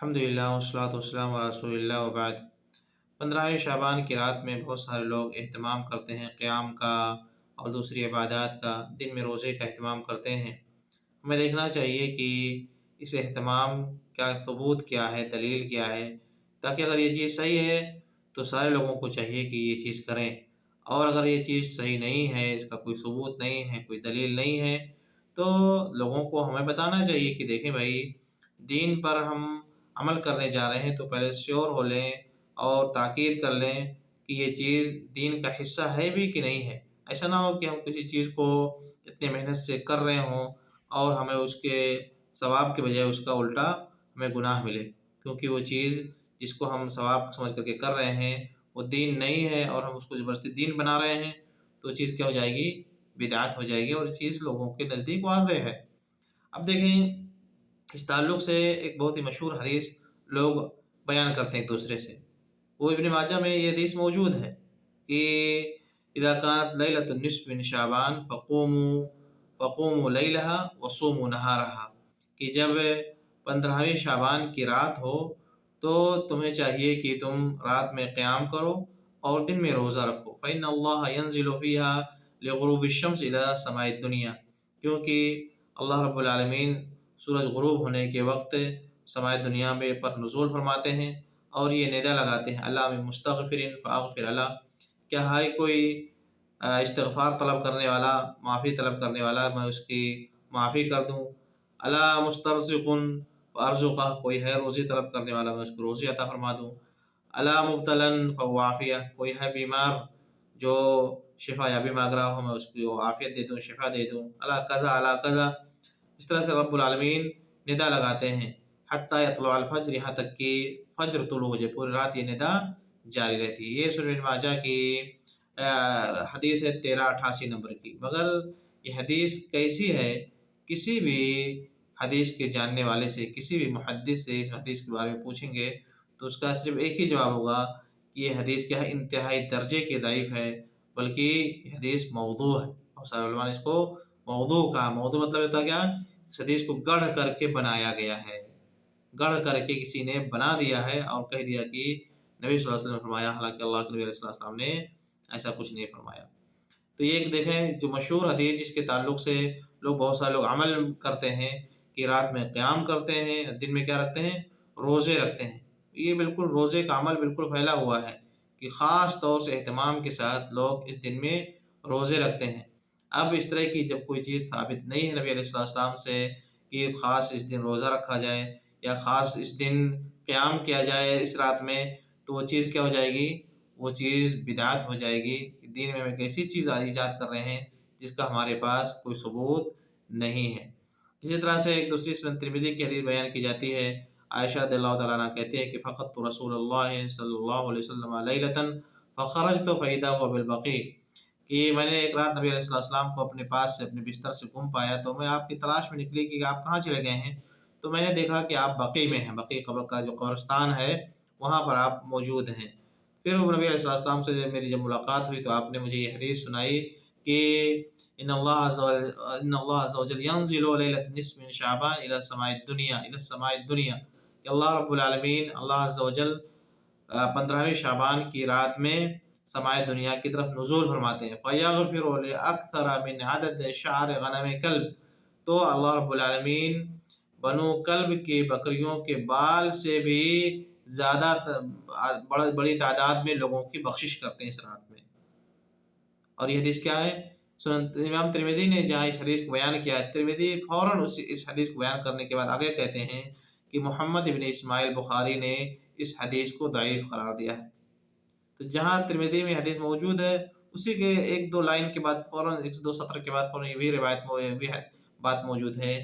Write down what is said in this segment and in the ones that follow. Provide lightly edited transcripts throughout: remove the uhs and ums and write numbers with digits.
الحمدللہ والصلاۃ والسلام علی رسول اللہ وبعد۔ 15ویں شعبان کی رات میں بہت سارے لوگ اہتمام کرتے ہیں قیام کا اور دوسری عبادات کا، دن میں روزے کا اہتمام کرتے ہیں۔ ہمیں دیکھنا چاہیے کہ اس اہتمام کا ثبوت کیا ہے، دلیل کیا ہے، تاکہ اگر یہ چیز صحیح ہے تو سارے لوگوں کو چاہیے کہ یہ چیز کریں، اور اگر یہ چیز صحیح نہیں ہے، اس کا کوئی ثبوت نہیں ہے، کوئی دلیل نہیں ہے، تو لوگوں کو ہمیں بتانا چاہیے کہ دیکھیں بھائی، دین پر ہم عمل کرنے جا رہے ہیں تو پہلے شیور ہو لیں اور تاکید کر لیں کہ یہ چیز دین کا حصہ ہے بھی کہ نہیں ہے۔ ایسا نہ ہو کہ ہم کسی چیز کو اتنے محنت سے کر رہے ہوں اور ہمیں اس کے ثواب کے بجائے اس کا الٹا ہمیں گناہ ملے، کیونکہ وہ چیز جس کو ہم ثواب سمجھ کر کے کر رہے ہیں وہ دین نہیں ہے اور ہم اس کو زبردستی دین بنا رہے ہیں، تو چیز کیا ہو جائے گی؟ بدعت ہو جائے گی، اور یہ چیز لوگوں کے نزدیک واضح ہے۔ اب دیکھیں، اس تعلق سے ایک بہت ہی مشہور حدیث لوگ بیان کرتے ہیں ایک دوسرے سے، وہ ابن ماجہ میں یہ حدیث موجود ہے کہ اذا كانت لیلۃ النصف من شعبان فقوموا لیلها وصوموا نہارها، کہ جب 15ویں شعبان کی رات ہو تو تمہیں چاہیے کہ تم رات میں قیام کرو اور دن میں روزہ رکھو، فإن اللہ ينزل فيها لغروب الشمس الى سماء الدنیا، کیونکہ اللہ رب العالمین سورج غروب ہونے کے وقت سماء دنیا میں پر نزول فرماتے ہیں اور یہ ندا لگاتے ہیں، اللہ من مستغفر فاغفر اللہ، کیا ہے کوئی استغفار طلب کرنے والا، معافی طلب کرنے والا، میں اس کی معافی کر دوں، اللہ مسترزق فارزقہ، کوئی ہے روزی طلب کرنے والا، میں اس کو روزی عطا فرما دوں، اللہ مبتلا فهو عافیہ، کوئی ہے بیمار جو شفا یابی مانگ رہا ہو، میں اس کو عافیت دے دوں، شفا دے دوں، اللہ قضا اللہ قضا، اس طرح سے رب العالمین ندا لگاتے ہیں حتیٰ یطلع الفجر، یہاں تک کہ فجر طلوع ہو جائے، پوری رات یہ ندا جاری رہتی ہے۔ یہ سنن ابن ماجہ کی حدیث ہے 1388 نمبر کی، مگر یہ حدیث کیسی ہے؟ کسی بھی حدیث کے جاننے والے سے، کسی بھی محدث سے اس حدیث کے بارے میں پوچھیں گے تو اس کا صرف ایک ہی جواب ہوگا کہ یہ حدیث کیا ہے؟ انتہائی درجے کی ضعیف ہے، بلکہ یہ حدیث موضوع ہے۔ بہت سارے علماء نے اس کو موضوع کہا۔ موضوع مطلب ہوتا ہے کیا؟ اس حدیث کو گڑھ کر کے بنایا گیا ہے، گڑھ کر کے کسی نے بنا دیا ہے اور کہہ دیا کہ نبی صلی اللہ علیہ وسلم نے فرمایا، حالانکہ اللہ کے نبی علیہ السلام نے ایسا کچھ نہیں فرمایا۔ تو یہ ایک دیکھیں جو مشہور حدیث جس کے تعلق سے بہت سارے لوگ عمل کرتے ہیں کہ رات میں قیام کرتے ہیں، دن میں کیا رکھتے ہیں؟ روزے رکھتے ہیں۔ یہ بالکل روزے کا عمل بالکل پھیلا ہوا ہے کہ خاص طور سے اہتمام کے ساتھ لوگ اس دن میں روزے رکھتے ہیں۔ اب اس طرح کی جب کوئی چیز ثابت نہیں ہے نبی علیہ السلام سے کہ خاص اس دن روزہ رکھا جائے یا خاص اس دن قیام کیا جائے اس رات میں، تو وہ چیز کیا ہو جائے گی؟ وہ چیز بدعت ہو جائے گی۔ دین میں ہم ایک ایسی چیز ایجاد کر رہے ہیں جس کا ہمارے پاس کوئی ثبوت نہیں ہے۔ اسی طرح سے ایک دوسری سنن ترمذی کی حدیث بیان کی جاتی ہے، عائشہ رضی اللہ تعالیٰ عنہ کہتے ہیں کہ فقدت رسول اللہ صلی اللہ علیہ وسلم لیلۃ فخرجت فاذا هو بالبقیع، کہ میں نے ایک رات نبی علیہ السلام کو اپنے پاس سے اپنے بستر سے گم پایا، تو میں آپ کی تلاش میں نکلی کہ آپ کہاں چلے گئے ہیں، تو میں نے دیکھا کہ آپ بقیع میں ہیں، بقیع قبر کا جو قبرستان ہے وہاں پر آپ موجود ہیں۔ پھر نبی علیہ السلام سے میری جب ملاقات ہوئی تو آپ نے مجھے یہ حدیث سنائی کہ ان اللہ عز وجل ينزل لیلۃ النصف من شعبان الى السماء الدنیا، کہ اللہ رب العالمین، اللہ عز وجل 15ویں شعبان کی رات میں سماء دنیا کی طرف نزول فرماتے ہیں، فیغفر لاکثر من عدد شعر غنم کلب، تو اللہ رب العالمین بنو کلب کی بکریوں کے بال سے بھی زیادہ بڑی تعداد میں لوگوں کی بخشش کرتے ہیں اس رات میں۔ اور یہ حدیث کیا ہے؟ سنن امام ترمذی نے جہاں اس حدیث کو بیان کیا ہے، ترمذی فوراً اس حدیث کو بیان کرنے کے بعد آگے کہتے ہیں کہ محمد ابن اسماعیل بخاری نے اس حدیث کو ضعیف قرار دیا ہے۔ تو جہاں ترمذی میں حدیث موجود ہے، اسی کے ایک دو لائن کے بعد فوراً، ایک دو سطر کے بعد فوراً یہ بھی بات موجود ہے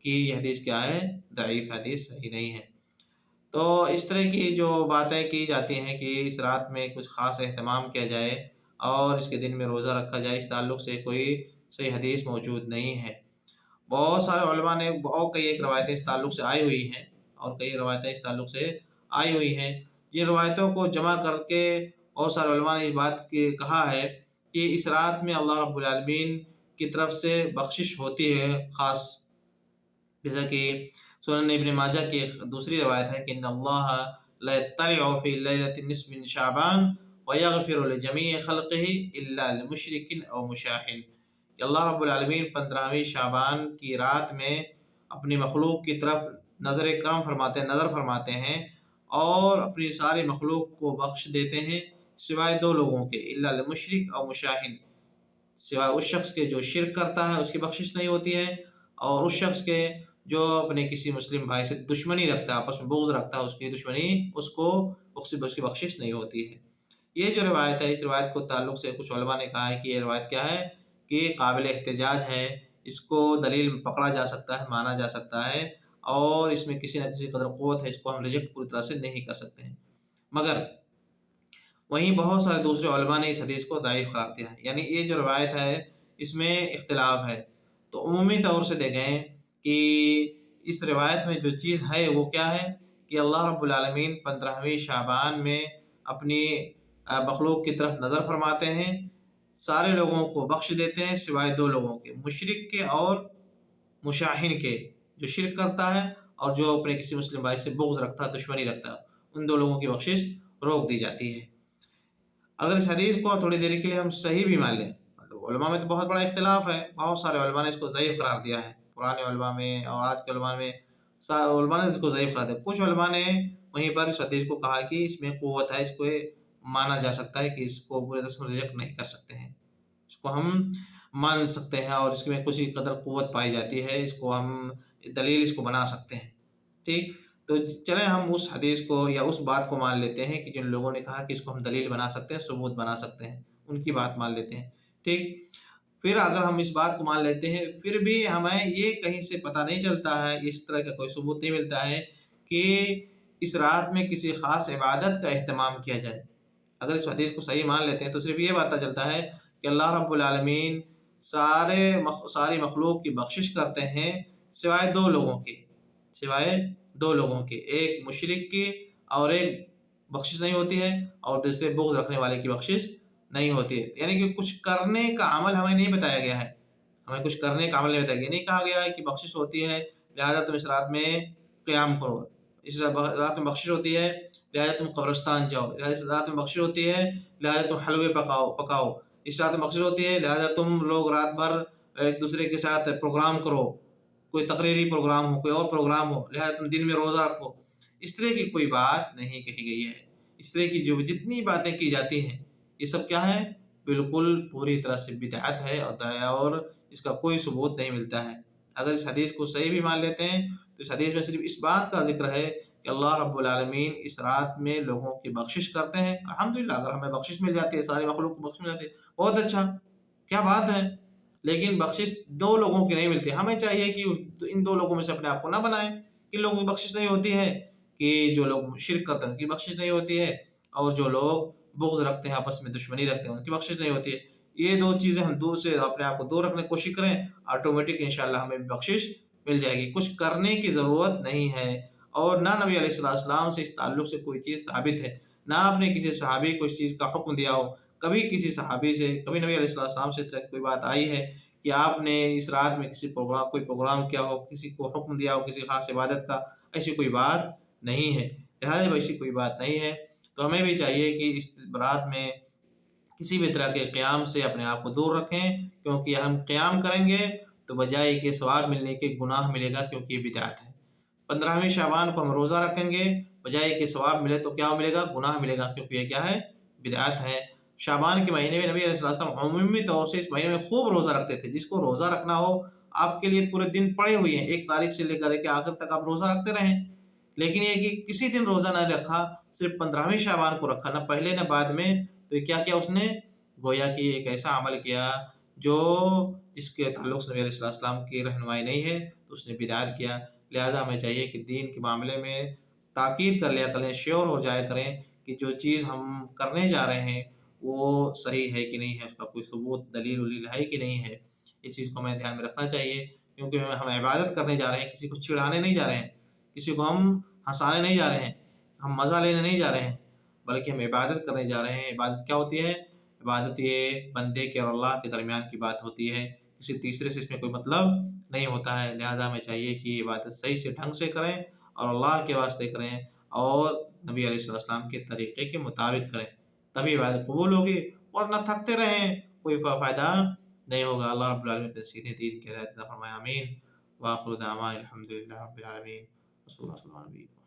کہ یہ حدیث کیا ہے؟ ضعیف حدیث، صحیح نہیں ہے۔ تو اس طرح کی جو باتیں کی جاتی ہیں کہ اس رات میں کچھ خاص اہتمام کیا جائے اور اس کے دن میں روزہ رکھا جائے، اس تعلق سے کوئی صحیح حدیث موجود نہیں ہے۔ بہت سارے علماء نے کئی ایک روایتیں اس تعلق سے آئی ہوئی ہیں، اور کئی روایتیں اس تعلق سے آئی ہوئی ہیں، جن روایتوں کو جمع کر کے بہت سارے علماء نے اس بات کی کہا ہے کہ اس رات میں اللہ رب العالمین کی طرف سے بخشش ہوتی ہے خاص، جیسا کہ सुनन इब्न माजा की एक दूसरी रवायत है कि इन्नल्लाह ला यत्तलिउ फी लैलतिन निस्फि मिन शाबान व यगफिरु लिजमीइ खल्क़िही इल्ला लिमुशरिकिन औ मुशाहिन, कि अल्लाह रब्बुल आलमीन 15वीं शाबान की रात में अपनी मखलूक की तरफ नज़र फरमाते हैं और अपनी सारी मखलूक को बख्श देते हैं सिवाय दो लोगों के, इल्ला लिमुशरिक और मुशाहिन, सिवाय उस शख्स के जो शिरक करता है उसकी बख्शिश नहीं होती है, और उस शख्स के जो अपने किसी मुस्लिम भाई से दुश्मनी रखता है, आपस में बुग़्ज़ रखता है, उसकी दुश्मनी उसकी बख्शिश नहीं होती है। ये जो रिवायत है, इस रिवायत को ताल्लुक़ से कुछ उलमा ने कहा है कि ये रिवायत क्या है कि काबिल एहतिजाज है, इसको दलील पकड़ा जा सकता है, माना जा सकता है, और इसमें किसी न किसी कदर क़ुव्वत है, इसको हम रिजेक्ट पूरी तरह से नहीं कर सकते हैं। मगर वहीं बहुत सारे दूसरे उलमा ने इस हदीस को दाइफ़ करार दिया है, यानी ये जो रिवायत है इसमें इख्तिलाफ है। तो उमूमी तौर से देखें कि इस रिवायत में जो चीज़ है वो क्या है कि अल्लाह रब्बुल आलमीन 15वीं शाबान में अपनी मखलूक की तरफ नज़र फरमाते हैं, सारे लोगों को बख्श देते हैं सिवाय दो लोगों के, मुशरिक के और मुशाहिन के, जो शिरक करता है और जो अपने किसी मुस्लिम भाई से बुग़्ज़ रखता है, दुश्मनी रखता है, उन दो लोगों की बख्शिश रोक दी जाती है। अगर इस हदीस को थोड़ी देर के लिए हम सही भी मान लें, मतलब उलमा में तो बहुत बड़ा इख्तिलाफ है, बहुत सारे उलमा ने इसको ज़ईफ़ करार दिया है, पुराने उलमा में और आज के उलमा में उलमा ने इसको ज़ईफ़ करार दिया। कुछ उलमा ने वहीं पर इस हदीस को कहा कि इसमें क़ुव्वत है, इसको माना जा सकता है कि इसको पूरी तरह से रिजेक्ट नहीं कर सकते हैं, इसको हम मान सकते हैं और इसमें कुछ कदर क़ुव्वत पाई जाती है, इसको हम दलील इसको बना सकते हैं। ठीक, तो चलें हम उस हदीस को या उस बात को मान लेते हैं कि जिन लोगों ने कहा कि इसको हम दलील बना सकते हैं, सबूत बना सकते हैं, उनकी बात मान लेते हैं। ठीक, फिर अगर हम इस बात को मान लेते हैं, फिर भी हमें ये कहीं से पता नहीं चलता है, इस तरह का कोई सबूत नहीं मिलता है कि इस रात में किसी ख़ास इबादत का एहतमाम किया जाए। अगर इस हदीस को सही मान लेते हैं तो सिर्फ ये पता चलता है कि अल्लाह रब्बुल आलमीन सारी मखलूक की बख्शिश करते हैं सिवाय दो लोगों के, एक मुशरिक की और एक बख्शिश नहीं होती है, और दूसरे बुग़्ज़ रखने वाले की बख्शिश नहीं होती है। यानी कि कुछ करने का अमल हमें नहीं बताया गया है, हमें कुछ करने का अमल नहीं बताया गया, नहीं कहा गया है कि बख्शिश होती है लिहाजा तुम इस रात में क़याम करो, इस रात में बख्शिश होती है लिहाजा तुम कब्रिस्तान जाओ, इस रात में बख्शिश होती है लिहाजा तुम हलवे पकाओ, इस रात में बख्शिश होती है लिहाजा तुम लोग रात भर एक दूसरे के साथ प्रोग्राम करो, कोई तकरीरी प्रोग्राम हो, कोई और प्रोग्राम हो, लिहाजा तुम दिन में रोज़ा रखो। इस तरह की कोई बात नहीं कही गई है। इस तरह की जो जितनी बातें की जाती हैं, ये सब क्या है, बिल्कुल पूरी तरह से बिदअत है और इसका कोई सबूत नहीं मिलता है। अगर इस हदीस को सही भी मान लेते हैं तो इस हदीस में सिर्फ इस बात का ज़िक्र है कि अल्लाह रब्बुल आलमीन इस रात में लोगों की बख्शिश करते हैं। अल्हम्दुलिल्लाह, अगर हमें बख्शिश मिल जाती है, सारी मखलूक को बख्शिश मिल जाती है, बहुत अच्छा, क्या बात है। लेकिन बख्शिश दो लोगों की नहीं मिलती। हमें चाहिए कि इन दो लोगों में से अपने आप को ना बनाएं। किन लोगों की बख्शिश नहीं होती है कि जो लोग शिर्क करते हैं उनकी बख्शिश नहीं होती है, और जो लोग बुग़्ज़ रखते हैं, आपस में दुश्मनी रखते हैं, उनकी बख्शिश नहीं होती है। ये दो चीज़ें हम दूर से अपने आप को दूर रखने की कोशिश करें, ऑटोमेटिक इंशाअल्लाह हमें भी बख्शिश मिल जाएगी। कुछ करने की ज़रूरत नहीं है, और ना नबी अलैहिस्सलाम से इस ताल्लुक़ से कोई चीज़ साबित है, ना आपने किसी सहाबी को इस चीज़ का हुक्म दिया हो। कभी किसी सहाबी से, कभी नबी अलैहिस्सलाम से इस तरह की कोई बात आई है कि आपने इस रात में कोई प्रोग्राम किया हो, किसी को हुक्म दिया हो किसी ख़ास इबादत का, ऐसी कोई बात नहीं है। लिहाज़ा जब ऐसी कोई बात नहीं है तो हमें भी चाहिए कि इस रात में किसी भी तरह के क़याम से अपने आप को दूर रखें, क्योंकि हम क़याम करेंगे तो बजाय के सवाब मिलने के गुनाह मिलेगा, क्योंकि ये बिदअत है। 15वीं शाबान को हम रोज़ा रखेंगे, बजाय के सवाब मिले तो क्या मिलेगा, गुनाह मिलेगा, क्योंकि ये क्या है, बिदअत है। शाबान के महीने में नबी अलैहिस्सलाम उमूमी तौर से इस महीने में खूब रोज़ा रखते थे। जिसको रोज़ा रखना हो, आपके लिए पूरे दिन पड़े हुए हैं, 1 तारीख से लेकर के आखिर तक आप रोज़ा रखते रहें। लेकिन ये कि किसी दिन रोज़ा ना रखा, सिर्फ 15वीं शाबान को रखा, ना पहले ना बाद में, तो क्या किया उसने, गोया कि एक ऐसा अमल किया जो जिसके ताल्लुक़ से नबी अलैहिस्सलाम की रहनुमाई नहीं है, तो उसने बिदअत किया। लिहाज़ा हमें चाहिए कि दीन के मामले में ताक़ीद कर लिया करें, श्योर हो जाया करें कि जो चीज़ हम करने जा रहे हैं वो सही है कि नहीं है, उसका कोई सबूत दलील-वलील है कि नहीं है। इस चीज़ को हमें ध्यान में रखना चाहिए, क्योंकि हम इबादत करने जा रहे हैं, किसी को चिढ़ाने नहीं जा रहे हैं, किसी को हम हँसाने नहीं जा रहे हैं, हम मज़ा लेने नहीं जा रहे हैं, बल्कि हम इबादत करने जा रहे हैं। इबादत क्या होती है? इबादत ये बंदे के और अल्लाह के दरमियान की बात होती है। किसी तीसरे से इसमें कोई मतलब नहीं होता है। लिहाजा हमें चाहिए कि इबादत सही से ढंग से करें और अल्लाह के वास्ते करें और नबी अलैहिस्सलाम के तरीक़े के मुताबिक करें, तभी इबादत कबूल होगी। वरना थकते रहें, कोई फ़ायदा नहीं होगा। अल्लाह रब्बुल आलमीन अपने सीधे दीन की हिदायत अता फरमाए। आमीन। व आखिरु दावाना अनिल हम्दुलिल्लाहि रब्बिल आलमीन। वसल्लल्लाहु अलैहि वसल्लम।